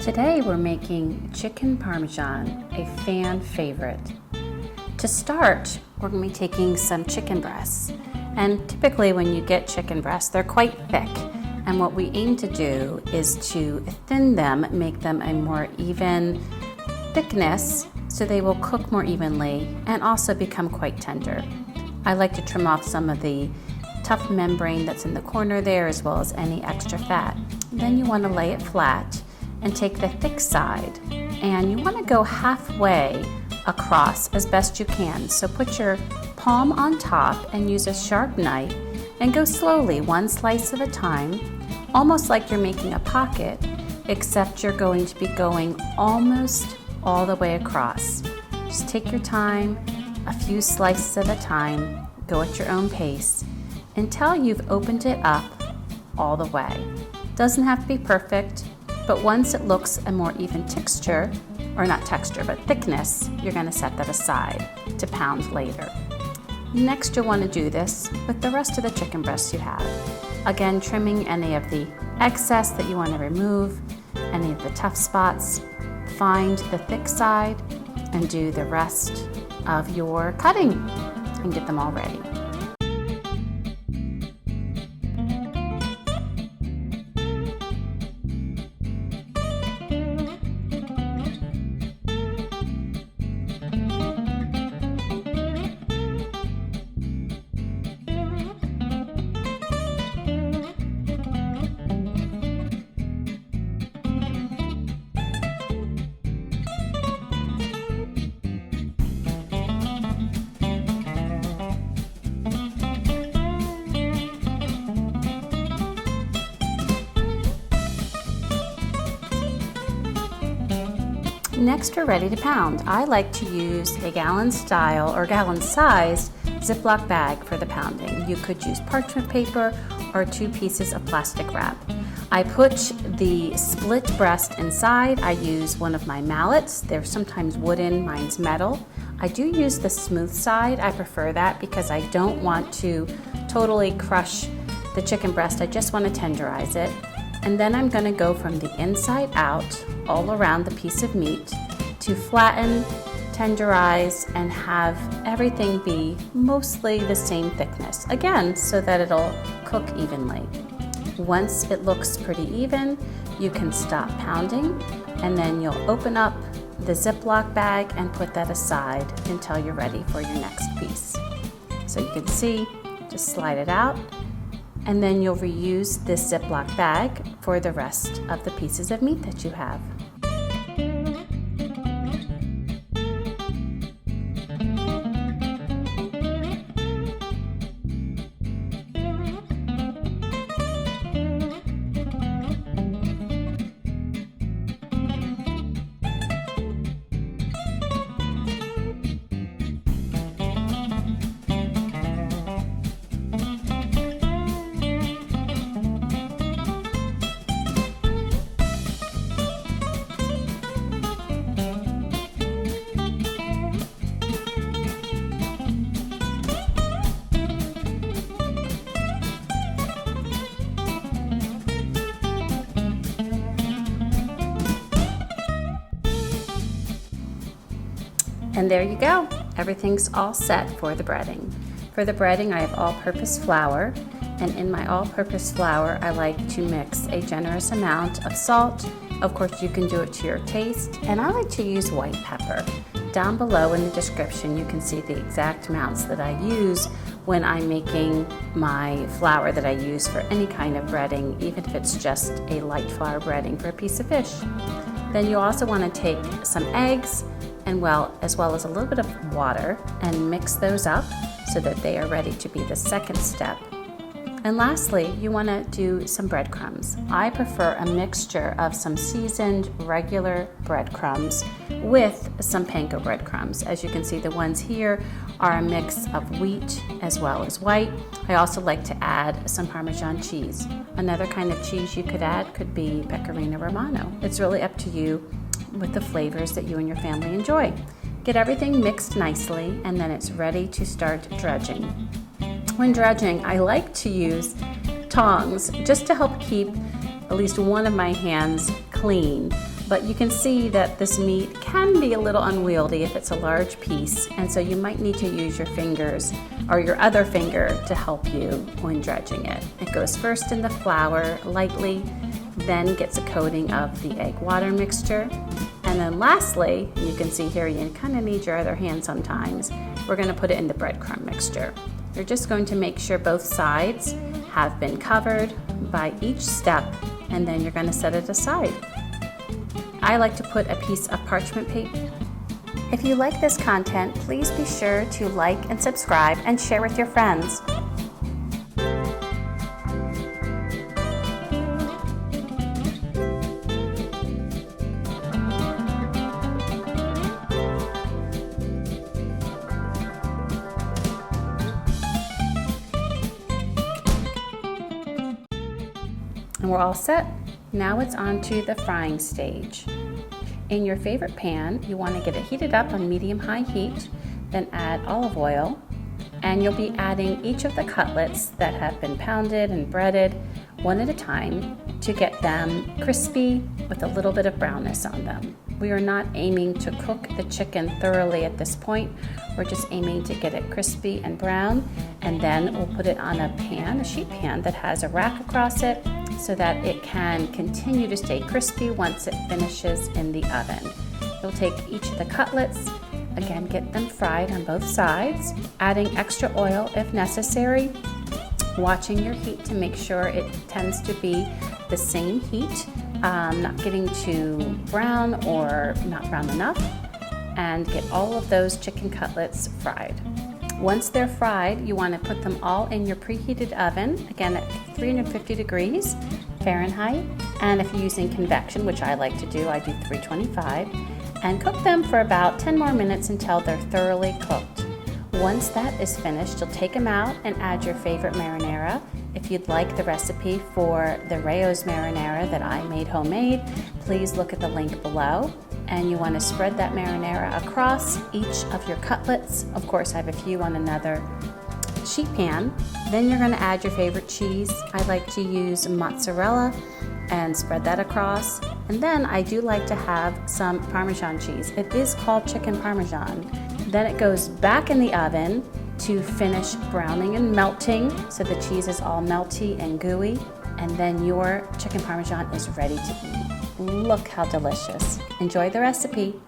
Today we're making chicken parmesan, a fan favorite. To start, we're going to be taking some chicken breasts. And typically when you get chicken breasts, they're quite thick. And what we aim to do is to thin them, make them a more even thickness so they will cook more evenly and also become quite tender. I like to trim off some of the tough membrane that's in the corner there as well as any extra fat. Then you want to lay it flat and take the thick side, and you want to go halfway across as best you can. So put your palm on top and use a sharp knife and go slowly, one slice at a time, almost like you're making a pocket, except you're going to be going almost all the way across. Just take your time, a few slices at a time, go at your own pace until you've opened it up all the way. Doesn't have to be perfect, but once it looks a more even texture, or not texture, but thickness, you're going to set that aside to pound later. Next, you'll want to do this with the rest of the chicken breasts you have. Again, trimming any of the excess that you want to remove, any of the tough spots. Find the thick side and do the rest of your cutting and get them all ready. Next, we're ready to pound. I like to use a gallon style or gallon sized Ziploc bag for the pounding. You could use parchment paper or 2 pieces of plastic wrap. I put the split breast inside. I use one of my mallets. They're sometimes wooden, mine's metal. I do use the smooth side. I prefer that because I don't want to totally crush the chicken breast. I just want to tenderize it. And then I'm going to go from the inside out all around the piece of meat to flatten, tenderize, and have everything be mostly the same thickness. Again, so that it'll cook evenly. Once it looks pretty even, you can stop pounding, and then you'll open up the Ziploc bag and put that aside until you're ready for your next piece. So you can see, just slide it out, and then you'll reuse this Ziploc bag for the rest of the pieces of meat that you have. And there you go. Everything's all set for the breading. For the breading, I have all-purpose flour, and in my all-purpose flour, I like to mix a generous amount of salt. Of course, you can do it to your taste, and I like to use white pepper. Down below in the description, you can see the exact amounts that I use when I'm making my flour that I use for any kind of breading, even if it's just a light flour breading for a piece of fish. Then you also want to take some eggs, and as well as a little bit of water, and mix those up so that they are ready to be the second step. And lastly, you want to do some breadcrumbs. I prefer a mixture of some seasoned regular breadcrumbs with some panko breadcrumbs. As you can see, the ones here are a mix of wheat as well as white. I also like to add some Parmesan cheese. Another kind of cheese you could add could be Pecorino Romano. It's really up to you with the flavors that you and your family enjoy. Get everything mixed nicely, and then it's ready to start dredging. When dredging, I like to use tongs just to help keep at least one of my hands clean. But you can see that this meat can be a little unwieldy if it's a large piece, and so you might need to use your fingers or your other finger to help you when dredging it. It goes first in the flour lightly, then gets a coating of the egg water mixture, and then lastly, you can see here you kind of need your other hand sometimes, we're going to put it in the breadcrumb mixture. You're just going to make sure both sides have been covered by each step, and then you're going to set it aside. I like to put a piece of parchment paper. If you like this content, please be sure to like and subscribe and share with your friends. And we're all set. Now it's on to the frying stage. In your favorite pan, you want to get it heated up on medium-high heat, then add olive oil, and you'll be adding each of the cutlets that have been pounded and breaded one at a time to get them crispy with a little bit of brownness on them. We are not aiming to cook the chicken thoroughly at this point. We're just aiming to get it crispy and brown, and then we'll put it on a pan, a sheet pan that has a rack across it, so that it can continue to stay crispy once it finishes in the oven. You'll take each of the cutlets, again get them fried on both sides, adding extra oil if necessary, watching your heat to make sure it tends to be the same heat, not getting too brown or not brown enough, and get all of those chicken cutlets fried. Once they're fried, you want to put them all in your preheated oven, again at 350 degrees Fahrenheit, and if you're using convection, which I like to do, I do 325, and cook them for about 10 more minutes until they're thoroughly cooked. Once that is finished, you'll take them out and add your favorite marinara. If you'd like the recipe for the Rayo's marinara that I made homemade, please look at the link below. And you want to spread that marinara across each of your cutlets. Of course, I have a few on another sheet pan. Then you're going to add your favorite cheese. I like to use mozzarella and spread that across. And then I do like to have some Parmesan cheese. It is called Chicken Parmesan. Then it goes back in the oven to finish browning and melting, so the cheese is all melty and gooey. And then your Chicken Parmesan is ready to eat. Look how delicious. Enjoy the recipe.